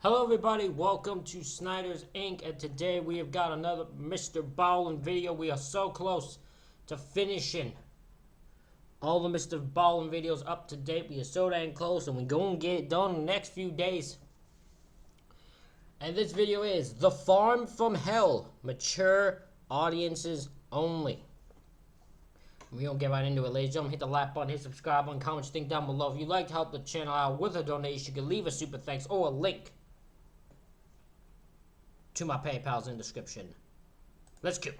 Hello everybody, welcome to Snyder's Inc. And today we have got another MrBallen video. We are so close to finishing all the MrBallen videos up to date. We are so dang close and we're going to get it done in the next few days. And this video is The Farm from Hell, mature audiences only. We don't get right into it, ladies and gentlemen. Hit the like button, hit subscribe button, comment your thing down below. If you'd like to help the channel out with a donation, you can leave a super thanks or a link to my PayPal's in the description. Let's go.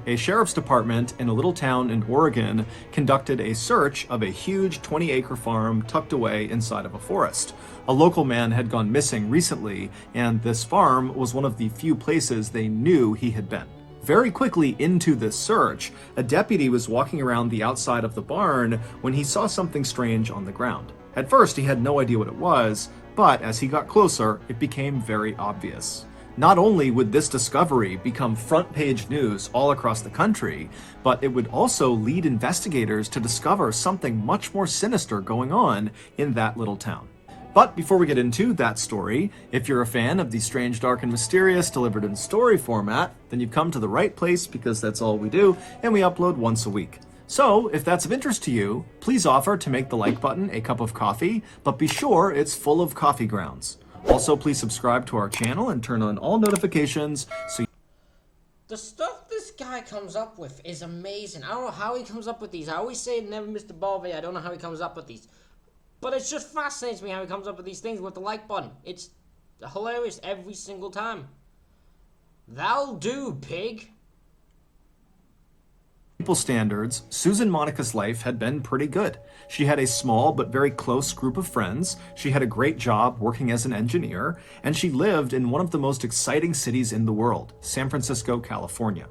A sheriff's department in a little town in Oregon conducted a search of a huge 20-acre farm tucked away inside of a forest. A local man had gone missing recently, and this farm was one of the few places they knew he had been. Very quickly into this search, a deputy was walking around the outside of the barn when he saw something strange on the ground. At first, he had no idea what it was, but as he got closer, it became very obvious. Not only would this discovery become front-page news all across the country, but it would also lead investigators to discover something much more sinister going on in that little town. But before we get into that story, if you're a fan of the strange, dark, and mysterious delivered in story format, then you've come to the right place because that's all we do, and we upload once a week. So, if that's of interest to you, please offer to make the like button a cup of coffee, but be sure it's full of coffee grounds. Also, please subscribe to our channel and turn on all notifications so The stuff this guy comes up with is amazing. I don't know how he comes up with these. I always say never MrBallen. I don't know how he comes up with these. But it just fascinates me how he comes up with these things with the like button. It's hilarious every single time. That'll do, pig. standards, Susan Monica's life had been pretty good. She had a small but very close group of friends, she had a great job working as an engineer, and she lived in one of the most exciting cities in the world, San Francisco, California.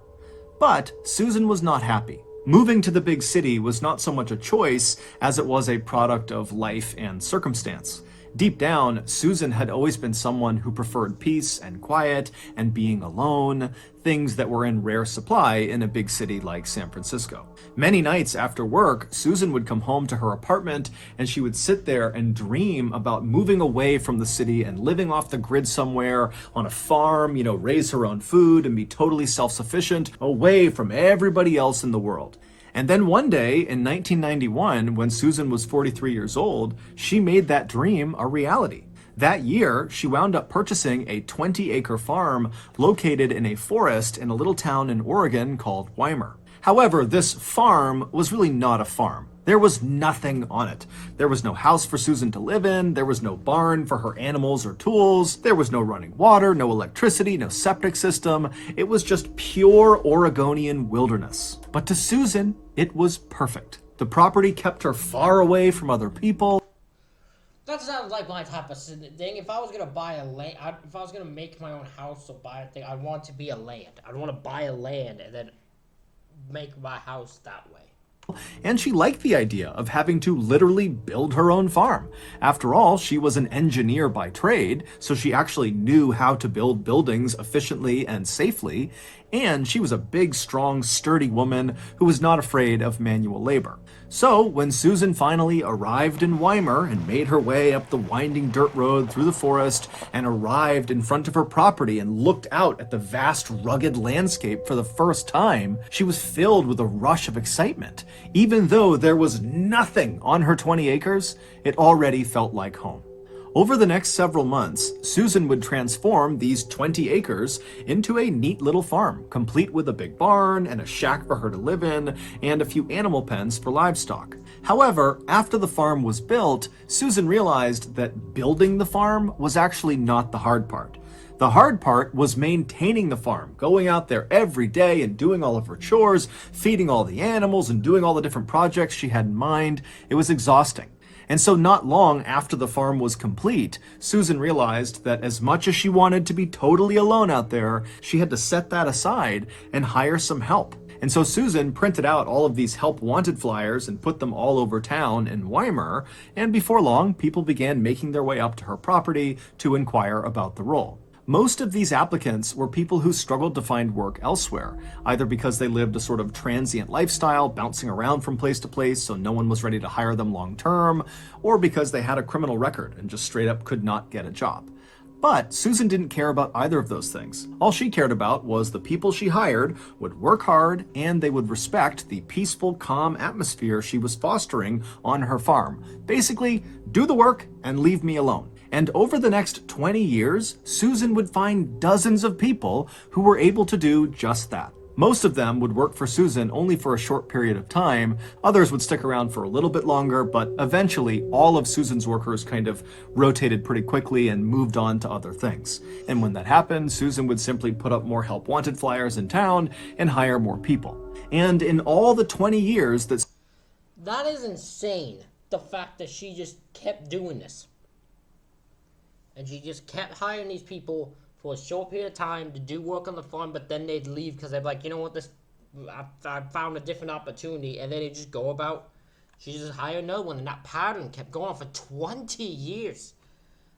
But Susan was not happy. Moving to the big city was not so much a choice as it was a product of life and circumstance. Deep down, Susan had always been someone who preferred peace and quiet and being alone, things that were in rare supply in a big city like San Francisco. Many nights after work, Susan would come home to her apartment and she would sit there and dream about moving away from the city and living off the grid somewhere on a farm, raise her own food and be totally self-sufficient, away from everybody else in the world. And then one day in 1991, when Susan was 43 years old, she made that dream a reality. That year, she wound up purchasing a 20-acre farm located in a forest in a little town in Oregon called Weimar. However, this farm was really not a farm. There was nothing on it. There was no house for Susan to live in, there was no barn for her animals or tools, there was no running water, no electricity, no septic system. It was just pure Oregonian wilderness. But to Susan, it was perfect. The property kept her far away from other people. That sounds like my type of thing. If I was gonna buy a land, if I was gonna make my own house or buy a thing, I'd want it to be a land. I'd want to buy a land and then make my house that way. And she liked the idea of having to literally build her own farm. After all, she was an engineer by trade, so she actually knew how to build buildings efficiently and safely, and she was a big, strong, sturdy woman who was not afraid of manual labor. So when Susan finally arrived in Weimar and made her way up the winding dirt road through the forest and arrived in front of her property and looked out at the vast, rugged landscape for the first time, she was filled with a rush of excitement. Even though there was nothing on her 20 acres, it already felt like home. Over the next several months, Susan would transform these 20 acres into a neat little farm, complete with a big barn and a shack for her to live in, and a few animal pens for livestock. However, after the farm was built, Susan realized that building the farm was actually not the hard part. The hard part was maintaining the farm, going out there every day and doing all of her chores, feeding all the animals and doing all the different projects she had in mind. It was exhausting. And so not long after the farm was complete, Susan realized that as much as she wanted to be totally alone out there, she had to set that aside and hire some help. And so Susan printed out all of these help wanted flyers and put them all over town in Weimar, and before long, people began making their way up to her property to inquire about the role. Most of these applicants were people who struggled to find work elsewhere, either because they lived a sort of transient lifestyle, bouncing around from place to place so no one was ready to hire them long term, or because they had a criminal record and just straight up could not get a job. But Susan didn't care about either of those things. All she cared about was the people she hired would work hard and they would respect the peaceful, calm atmosphere she was fostering on her farm. Basically, do the work and leave me alone. And over the next 20 years, Susan would find dozens of people who were able to do just that. Most of them would work for Susan only for a short period of time. Others would stick around for a little bit longer, but eventually all of Susan's workers kind of rotated pretty quickly and moved on to other things. And when that happened, Susan would simply put up more help wanted flyers in town and hire more people. And in all the 20 years that is insane, the fact that she just kept doing this. And she just kept hiring these people for a short period of time to do work on the farm, but then they'd leave because they'd be like, you know what, I found a different opportunity, and then they'd just go about. She just hired another one, and that pattern kept going on for 20 years.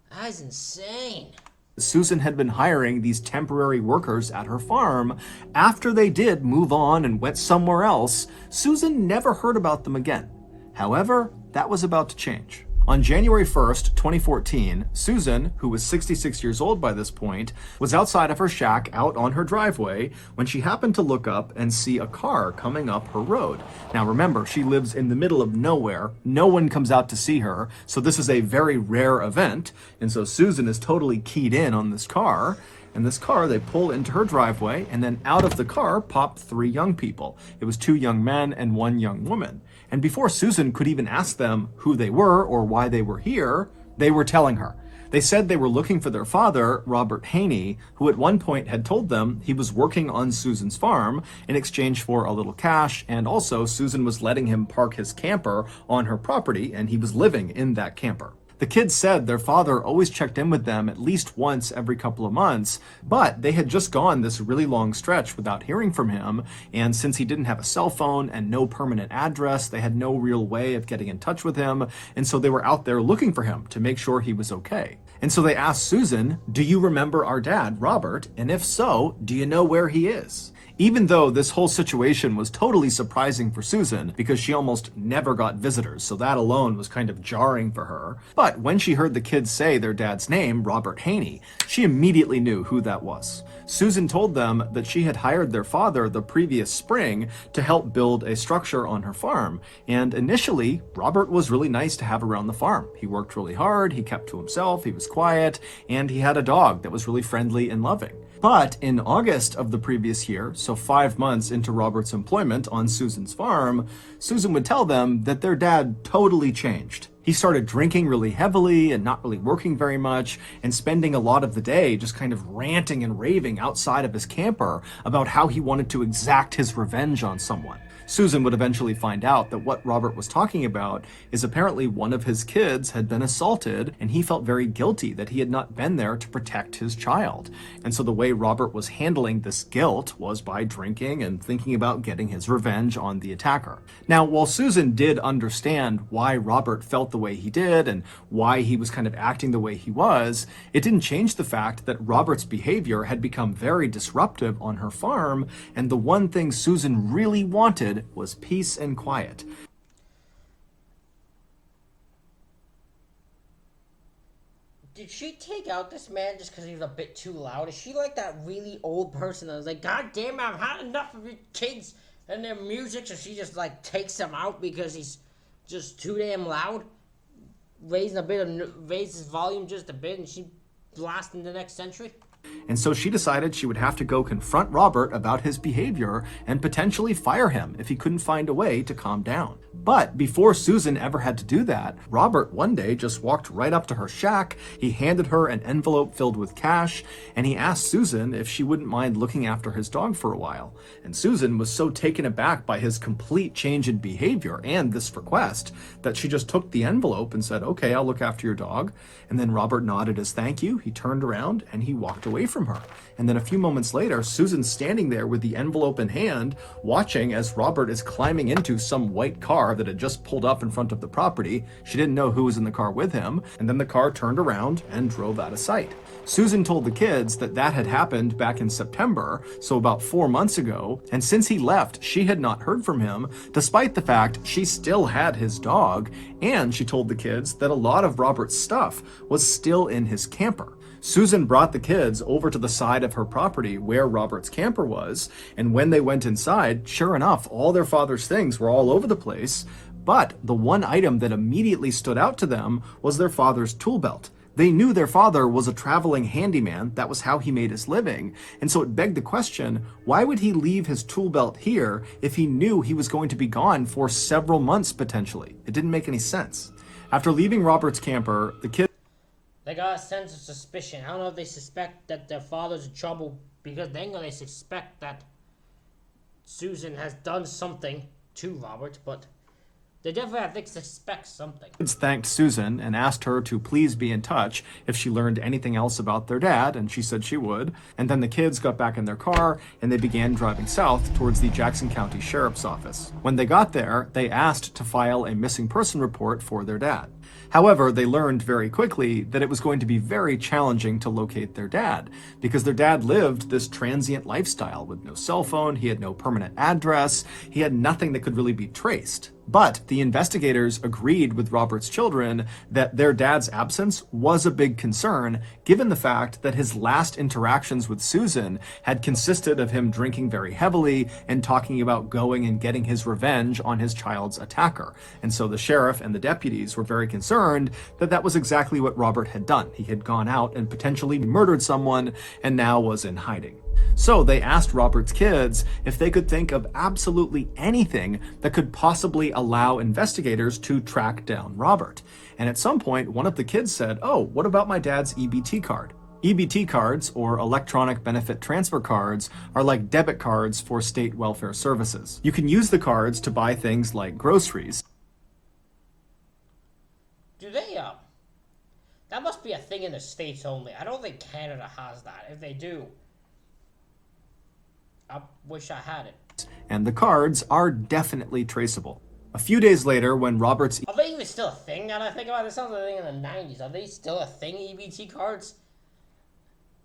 That is insane. Susan had been hiring these temporary workers at her farm. After they did move on and went somewhere else, Susan never heard about them again. However, that was about to change. On January 1st, 2014, Susan, who was 66 years old by this point, was outside of her shack out on her driveway when she happened to look up and see a car coming up her road. Now remember, she lives in the middle of nowhere. No one comes out to see her, so this is a very rare event. And so Susan is totally keyed in on this car. And this car, they pull into her driveway, and then out of the car popped 3 young people. It was 2 young men and 1 young woman. And before Susan could even ask them who they were or why they were here, they were telling her. They said they were looking for their father, Robert Haney, who at one point had told them he was working on Susan's farm in exchange for a little cash, and also Susan was letting him park his camper on her property, and he was living in that camper. The kids said their father always checked in with them at least once every couple of months, but they had just gone this really long stretch without hearing from him, and since he didn't have a cell phone and no permanent address, they had no real way of getting in touch with him, and so they were out there looking for him to make sure he was okay. And so they asked Susan, "Do you remember our dad, Robert? And if so, do you know where he is?" Even though this whole situation was totally surprising for Susan because she almost never got visitors, so that alone was kind of jarring for her. But when she heard the kids say their dad's name, Robert Haney, she immediately knew who that was. Susan told them that she had hired their father the previous spring to help build a structure on her farm. And initially, Robert was really nice to have around the farm. He worked really hard, he kept to himself, he was quiet, and he had a dog that was really friendly and loving. But in August of the previous year, so 5 months into Robert's employment on Susan's farm, Susan would tell them that their dad totally changed. He started drinking really heavily and not really working very much, and spending a lot of the day just kind of ranting and raving outside of his camper about how he wanted to exact his revenge on someone. Susan would eventually find out that what Robert was talking about is apparently one of his kids had been assaulted, and he felt very guilty that he had not been there to protect his child. And so the way Robert was handling this guilt was by drinking and thinking about getting his revenge on the attacker. Now, while Susan did understand why Robert felt the way he did and why he was kind of acting the way he was, it didn't change the fact that Robert's behavior had become very disruptive on her farm, and the one thing Susan really wanted was peace and quiet. Did she take out this man just because he was a bit too loud? Is she like that really old person that was like, God damn it, I've had enough of your kids and their music, so she just like takes him out because he's just too damn loud? Raise his volume just a bit, and she blasts in the next century? And so she decided she would have to go confront Robert about his behavior and potentially fire him if he couldn't find a way to calm down. But before Susan ever had to do that, Robert one day just walked right up to her shack. He handed her an envelope filled with cash, and he asked Susan if she wouldn't mind looking after his dog for a while. And Susan was so taken aback by his complete change in behavior and this request that she just took the envelope and said, "Okay, I'll look after your dog." And then Robert nodded as thank you. He turned around and he walked away from from her. And then a few moments later, Susan's standing there with the envelope in hand, watching as Robert is climbing into some white car that had just pulled up in front of the property. She didn't know who was in the car with him, and then the car turned around and drove out of sight. Susan told the kids that that had happened back in September, so about 4 months ago, and since he left, she had not heard from him, despite the fact she still had his dog, and she told the kids that a lot of Robert's stuff was still in his camper. Susan brought the kids over to the side of her property where Robert's camper was, and when they went inside, sure enough, all their father's things were all over the place, but the one item that immediately stood out to them was their father's tool belt. They knew their father was a traveling handyman, that was how he made his living, and so it begged the question, why would he leave his tool belt here if he knew he was going to be gone for several months potentially? It didn't make any sense. After leaving Robert's camper, the kids... They got a sense of suspicion. I don't know if they suspect that their father's in trouble because they suspect that Susan has done something to Robert, but they definitely, I think, suspect something. Kids thanked Susan and asked her to please be in touch if she learned anything else about their dad, and she said she would. And then the kids got back in their car and they began driving south towards the Jackson County Sheriff's Office. When they got there, they asked to file a missing person report for their dad. However, they learned very quickly that it was going to be very challenging to locate their dad, because their dad lived this transient lifestyle with no cell phone, he had no permanent address, he had nothing that could really be traced. But the investigators agreed with Robert's children that their dad's absence was a big concern, given the fact that his last interactions with Susan had consisted of him drinking very heavily and talking about going and getting his revenge on his child's attacker. And so the sheriff and the deputies were very concerned that that was exactly what Robert had done. He had gone out and potentially murdered someone and now was in hiding. So they asked Robert's kids if they could think of absolutely anything that could possibly allow investigators to track down Robert. And at some point, one of the kids said, "Oh, what about my dad's EBT card?" EBT cards, or electronic benefit transfer cards, are like debit cards for state welfare services. You can use the cards to buy things like groceries. Do they, that must be a thing in the States only. I don't think Canada has that. If they do, I wish I had it. And the cards are definitely traceable. A few days later, when Robert's... Are they even still a thing now that I think about it? This sounds like a thing in the 90s. Are they still a thing, EBT cards?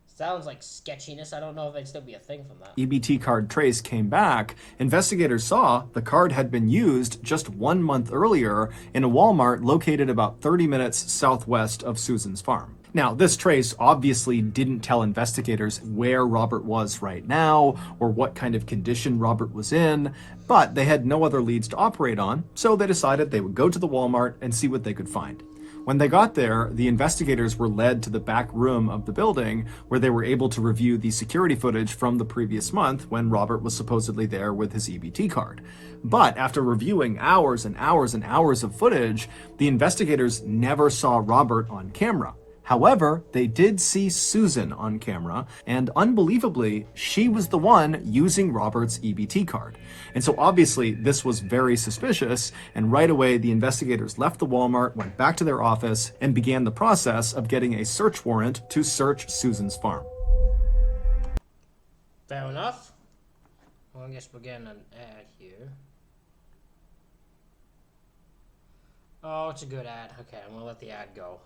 Sounds like sketchiness. I don't know if they'd still be a thing from that. EBT card trace came back. Investigators saw the card had been used just 1 month earlier in a Walmart located about 30 minutes southwest of Susan's farm. Now, this trace obviously didn't tell investigators where Robert was right now or what kind of condition Robert was in, but they had no other leads to operate on, so they decided they would go to the Walmart and see what they could find. When they got there, the investigators were led to the back room of the building where they were able to review the security footage from the previous month when Robert was supposedly there with his EBT card. But after reviewing hours and hours and hours of footage, the investigators never saw Robert on camera. However, they did see Susan on camera, and unbelievably, she was the one using Robert's EBT card. And so obviously this was very suspicious, and right away the investigators left the Walmart, went back to their office, and began the process of getting a search warrant to search Susan's farm. Fair enough. Well, I guess we're getting an ad here. Oh, it's a good ad. Okay, I'm gonna let the ad go.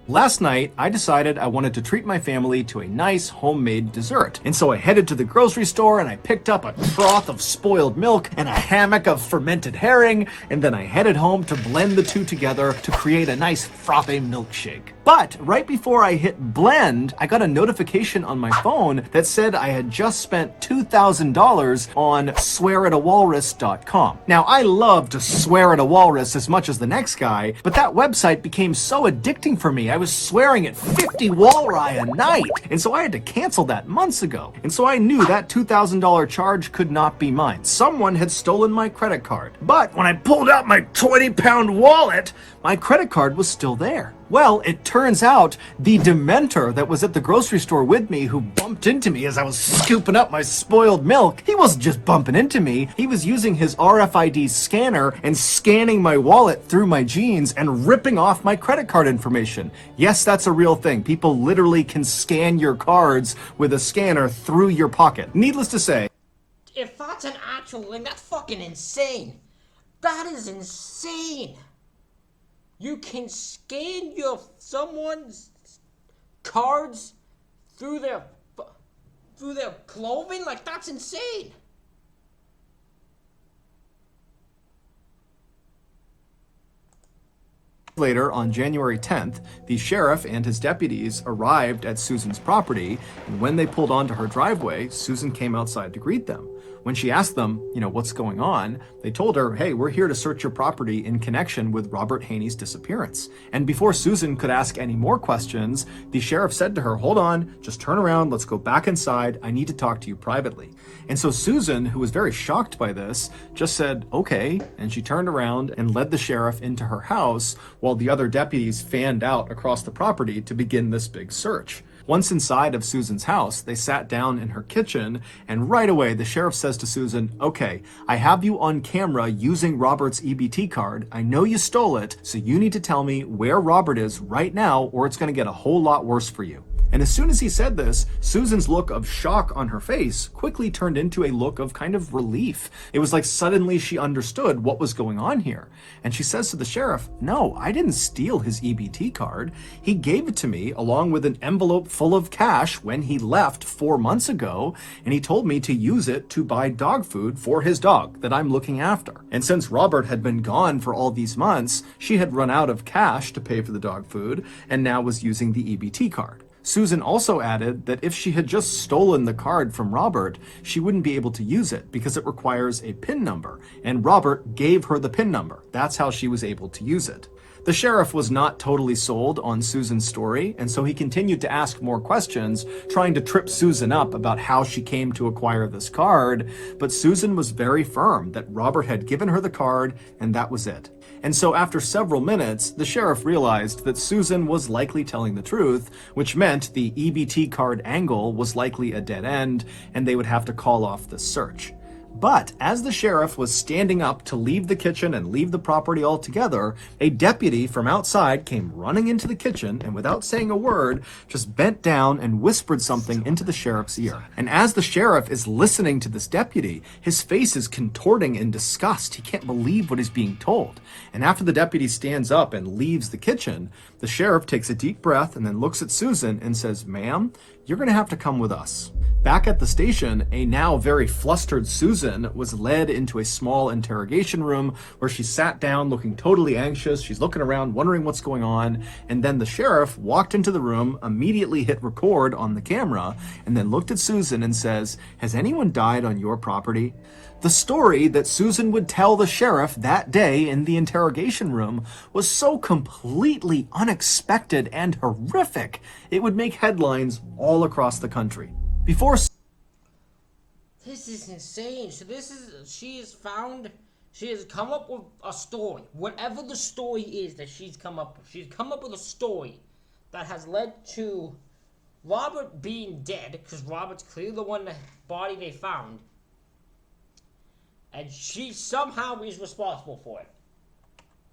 Last night, I decided I wanted to treat my family to a nice homemade dessert. And so I headed to the grocery store and I picked up a trough of spoiled milk and a hammock of fermented herring, and then I headed home to blend the two together to create a nice frappe milkshake. But right before I hit blend, I got a notification on my phone that said I had just spent $2,000 on swearatawalrus.com. Now, I love to swear at a walrus as much as the next guy, but that website became so addicting for me. I was swearing at 50 walrus a night, and so I had to cancel that months ago. And so I knew that $2,000 charge could not be mine. Someone had stolen my credit card. But when I pulled out my 20-pound wallet, my credit card was still there. Well, it turns out the Dementor that was at the grocery store with me, who bumped into me as I was scooping up my spoiled milk, he wasn't just bumping into me, he was using his RFID scanner and scanning my wallet through my jeans and ripping off my credit card information. Yes, that's a real thing. People literally can scan your cards with a scanner through your pocket. Needless to say, If that's an actual thing, that's fucking insane. That is insane. You can scan someone's cards through their clothing? Like, that's insane. later, on January 10th, the sheriff and his deputies arrived at Susan's property, and when they pulled onto her driveway, Susan came outside to greet them. When she asked them, what's going on, they told her, hey, we're here to search your property in connection with Robert Haney's disappearance. And before Susan could ask any more questions, the sheriff said to her, hold on, just turn around, let's go back inside, I need to talk to you privately. And so Susan, who was very shocked by this, just said, okay, and she turned around and led the sheriff into her house while the other deputies fanned out across the property to begin this big search. Once inside of Susan's house, they sat down in her kitchen, and right away the sheriff says to Susan, okay, I have you on camera using Robert's EBT card. I know you stole it, so you need to tell me where Robert is right now, or it's going to get a whole lot worse for you. And as soon as he said this, Susan's look of shock on her face quickly turned into a look of kind of relief. It was like suddenly she understood what was going on here. And she says to the sheriff, no, I didn't steal his EBT card. He gave it to me along with an envelope full of cash when he left 4 months ago, and he told me to use it to buy dog food for his dog that I'm looking after. And since Robert had been gone for all these months, she had run out of cash to pay for the dog food and now was using the EBT card. Susan also added that if she had just stolen the card from Robert, she wouldn't be able to use it because it requires a PIN number, and Robert gave her the PIN number. That's how she was able to use it. The sheriff was not totally sold on Susan's story, and so he continued to ask more questions, trying to trip Susan up about how she came to acquire this card, but Susan was very firm that Robert had given her the card, and that was it. And so after several minutes, the sheriff realized that Susan was likely telling the truth, which meant the EBT card angle was likely a dead end, and they would have to call off the search. But as the sheriff was standing up to leave the kitchen and leave the property altogether, a deputy from outside came running into the kitchen and without saying a word, just bent down and whispered something into the sheriff's ear. And as the sheriff is listening to this deputy, his face is contorting in disgust. He can't believe what is being told. And after the deputy stands up and leaves the kitchen, the sheriff takes a deep breath and then looks at Susan and says, ma'am, you're going to have to come with us. Back at the station, a now very flustered Susan was led into a small interrogation room where she sat down looking totally anxious. She's looking around, wondering what's going on. And then the sheriff walked into the room, immediately hit record on the camera, and then looked at Susan and says, has anyone died on your property? The story that Susan would tell the sheriff that day in the interrogation room was so completely unexpected and horrific, it would make headlines all across the country. This is insane. So she has come up with a story. Whatever the story is that she's come up with. She's come up with a story that has led to Robert being dead, because Robert's clearly the body they found. And she somehow is responsible for it.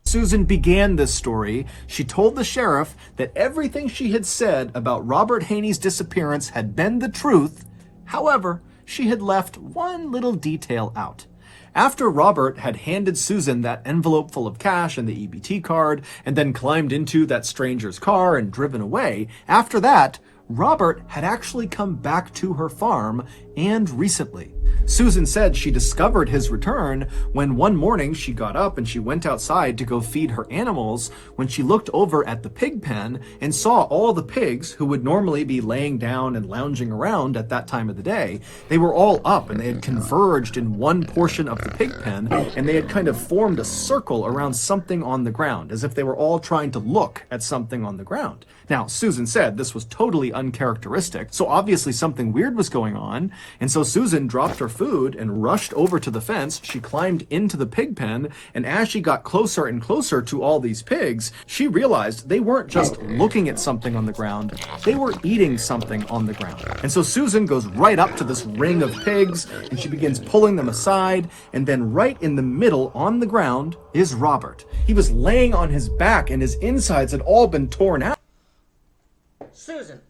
Susan began this story, she told the sheriff that everything she had said about Robert Haney's disappearance had been the truth. However, she had left one little detail out. After Robert had handed Susan that envelope full of cash and the EBT card, and then climbed into that stranger's car and driven away, after that, Robert had actually come back to her farm, and recently. Susan said she discovered his return when one morning she got up and she went outside to go feed her animals when she looked over at the pig pen and saw all the pigs who would normally be laying down and lounging around at that time of the day. They were all up and they had converged in one portion of the pig pen, and they had kind of formed a circle around something on the ground, as if they were all trying to look at something on the ground. Now, Susan said this was totally uncharacteristic, so obviously something weird was going on, and so Susan dropped left her food and rushed over to the fence. She climbed into the pig pen, and as she got closer and closer to all these pigs, she realized they weren't just looking at something on the ground, they were eating something on the ground. And so Susan goes right up to this ring of pigs, and she begins pulling them aside, and then right in the middle on the ground is Robert. He was laying on his back, and his insides had all been torn out. Susan,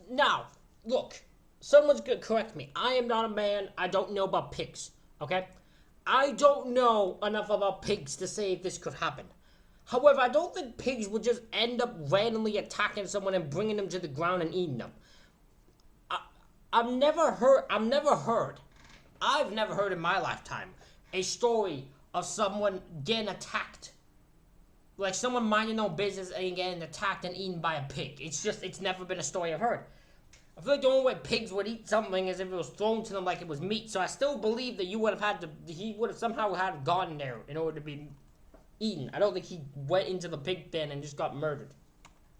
now, look, someone's gonna correct me. I am not a man. I don't know about pigs, okay? I don't know enough about pigs to say if this could happen. However, I don't think pigs would just end up randomly attacking someone and bringing them to the ground and eating them. I've never heard in my lifetime a story of someone getting attacked. Like someone minding their own business and getting attacked and eaten by a pig. It's never been a story I've heard. I feel like the only way pigs would eat something is if it was thrown to them like it was meat. So I still believe that he would have somehow had gotten there in order to be eaten. I don't think he went into the pig pen and just got murdered.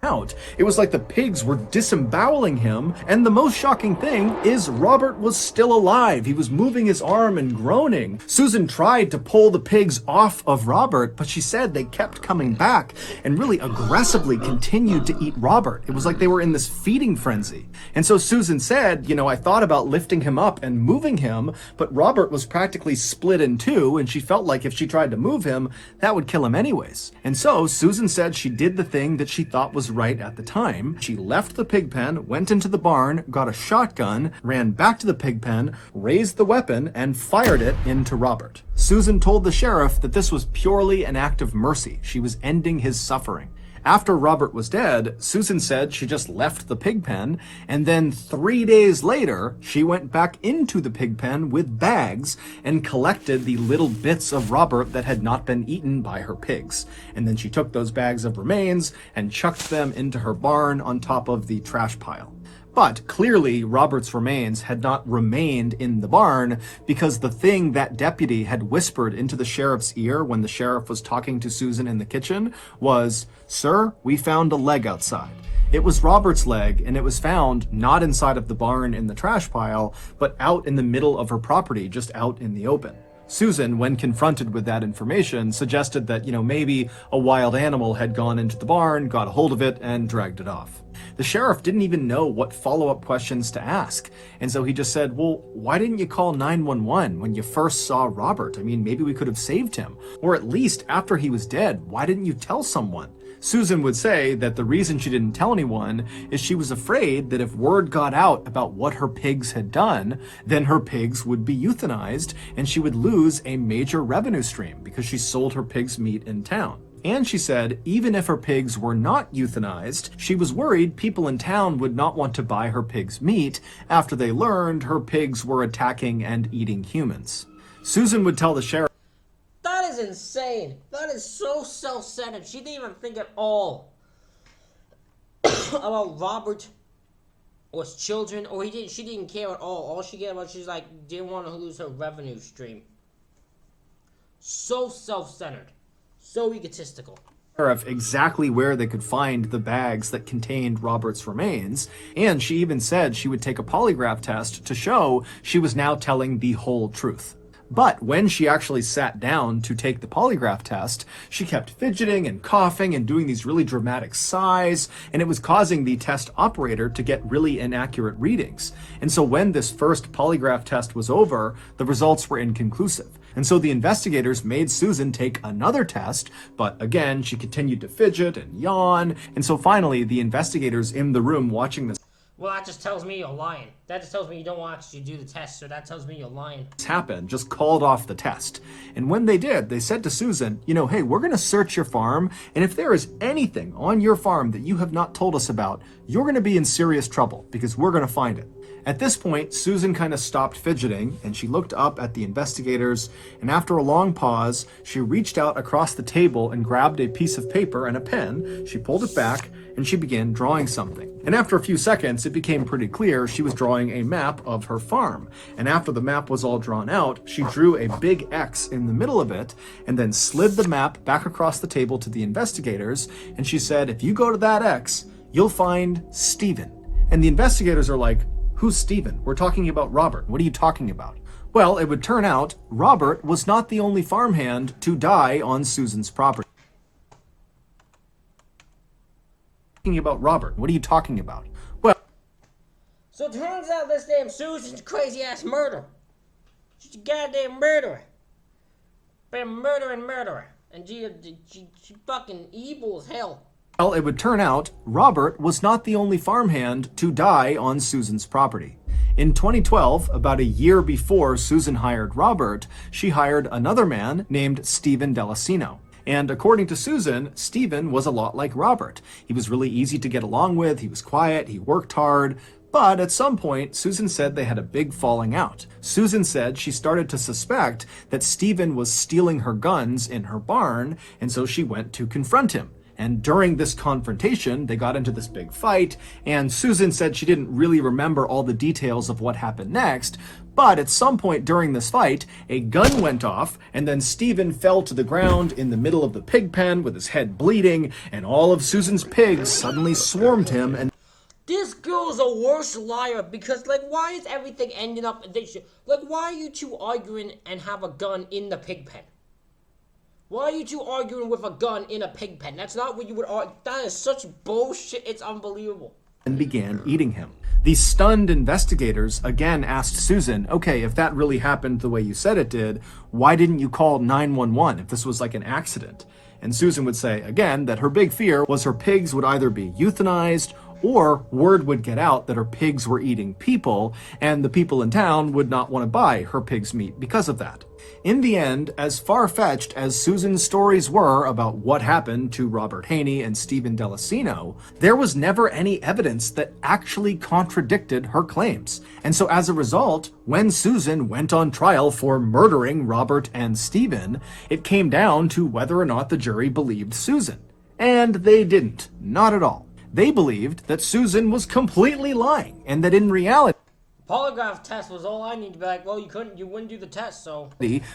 Out. It was like the pigs were disemboweling him, and the most shocking thing is Robert was still alive. He was moving his arm and groaning. Susan tried to pull the pigs off of Robert, but she said they kept coming back and really aggressively continued to eat Robert. It was like they were in this feeding frenzy. And so Susan said, I thought about lifting him up and moving him, but Robert was practically split in two, and she felt like if she tried to move him, that would kill him anyways. And so Susan said she did the thing that she thought was right at the time. She left the pig pen, went into the barn, got a shotgun, ran back to the pig pen, raised the weapon, and fired it into Robert. Susan told the sheriff that this was purely an act of mercy. She was ending his suffering. After Robert was dead, Susan said she just left the pig pen, and then 3 days later, she went back into the pig pen with bags and collected the little bits of Robert that had not been eaten by her pigs. And then she took those bags of remains and chucked them into her barn on top of the trash pile. But clearly, Robert's remains had not remained in the barn because the thing that deputy had whispered into the sheriff's ear when the sheriff was talking to Susan in the kitchen was, "Sir, we found a leg outside." It was Robert's leg, and it was found not inside of the barn in the trash pile, but out in the middle of her property, just out in the open. Susan, when confronted with that information, suggested that, maybe a wild animal had gone into the barn, got a hold of it, and dragged it off. The sheriff didn't even know what follow-up questions to ask, and so he just said, well, why didn't you call 911 when you first saw Robert? I mean, maybe we could have saved him. Or at least after he was dead, why didn't you tell someone? Susan would say that the reason she didn't tell anyone is she was afraid that if word got out about what her pigs had done, then her pigs would be euthanized and she would lose a major revenue stream because she sold her pigs' meat in town. And she said even if her pigs were not euthanized, she was worried people in town would not want to buy her pigs' meat after they learned her pigs were attacking and eating humans. Susan would tell the sheriff, "That is insane. That is so self-centered. She didn't even think at all about Robert or his children, or she didn't care at all. All she cared about, she's like, didn't want to lose her revenue stream. So self-centered. So egotistical." Exactly where they could find the bags that contained Robert's remains, and she even said she would take a polygraph test to show she was now telling the whole truth. But when she actually sat down to take the polygraph test, she kept fidgeting and coughing and doing these really dramatic sighs, and it was causing the test operator to get really inaccurate readings. And so when this first polygraph test was over, the results were inconclusive. And so the investigators made Susan take another test, but again, she continued to fidget and yawn. And so finally, the investigators in the room watching this Well, that just tells me you're lying. That just tells me you don't want to actually do the test, so that tells me you're lying. happened, just called off the test. And when they did, they said to Susan, hey, we're going to search your farm, and if there is anything on your farm that you have not told us about, you're going to be in serious trouble, because we're going to find it. At this point, Susan kind of stopped fidgeting, and she looked up at the investigators, and after a long pause, she reached out across the table and grabbed a piece of paper and a pen. She pulled it back, and she began drawing something. And after a few seconds, it became pretty clear she was drawing a map of her farm. And after the map was all drawn out, she drew a big X in the middle of it, and then slid the map back across the table to the investigators, and she said, if you go to that X, you'll find Stephen. And the investigators are like, Who's Stephen? We're talking about Robert. What are you talking about? Well, it would turn out Robert was not the only farmhand to die on Susan's property. Talking about Robert. What are you talking about? Well, So it turns out this damn Susan's a crazy ass murderer. She's a goddamn murderer. Been murderer. And she fucking evil as hell. well, it would turn out Robert was not the only farmhand to die on Susan's property. In 2012, about a year before Susan hired Robert, she hired another man named Stephen Delacino. And according to Susan, Stephen was a lot like Robert. He was really easy to get along with, he was quiet, he worked hard. But at some point, Susan said they had a big falling out. Susan said she started to suspect that Stephen was stealing her guns in her barn, and so she went to confront him. And during this confrontation, they got into this big fight, and Susan said she didn't really remember all the details of what happened next, but at some point during this fight, a gun went off, and then Stephen fell to the ground in the middle of the pig pen with his head bleeding, and all of Susan's pigs suddenly swarmed him and This girl's a worse liar because, like, why is everything ending up in this shit? Like, why are you two arguing and have a gun in the pig pen? Why are you two arguing with a gun in a pig pen? That's not what you would argue. That is such bullshit. It's unbelievable. and began eating him. The stunned investigators again asked Susan, okay, if that really happened the way you said it did, why didn't you call 911 if this was like an accident? And Susan would say, again, that her big fear was her pigs would either be euthanized or word would get out that her pigs were eating people, and the people in town would not want to buy her pig's meat because of that. In the end, as far-fetched as Susan's stories were about what happened to Robert Haney and Stephen Delacino, there was never any evidence that actually contradicted her claims. And so as a result, when Susan went on trial for murdering Robert and Stephen, it came down to whether or not the jury believed Susan. And they didn't. Not at all. They believed that Susan was completely lying, and that in reality, Polygraph test was all I need to be like, well, you wouldn't do the test, so.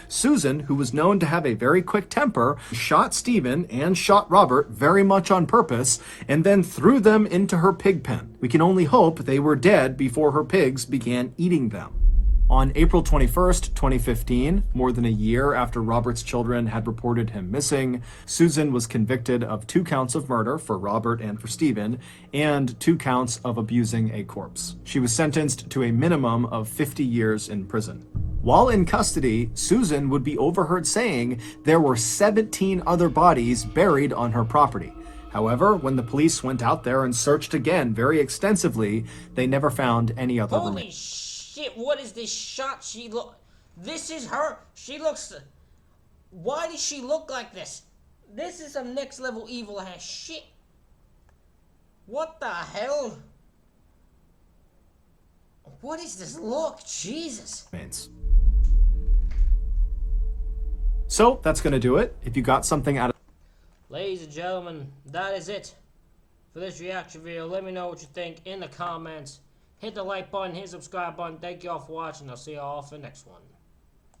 Susan, who was known to have a very quick temper, shot Stephen and shot Robert very much on purpose, and then threw them into her pig pen. We can only hope they were dead before her pigs began eating them. On April 21st, 2015, more than a year after Robert's children had reported him missing, Susan was convicted of 2 counts of murder for Robert and for Stephen, and 2 counts of abusing a corpse. She was sentenced to a minimum of 50 years in prison. While in custody, Susan would be overheard saying there were 17 other bodies buried on her property. However, when the police went out there and searched again very extensively, they never found any other Holy shit, what is this shot she look? This is her. She looks. Why does she look like this? This is some next level evil ass shit. What the hell? What is this look? Jesus. remains. So that's going to do it. If you got something out of Ladies and gentlemen, that is it for this reaction video. Let me know what you think in the comments. Hit the like button, hit the subscribe button. Thank you all for watching. I'll see you all for the next one.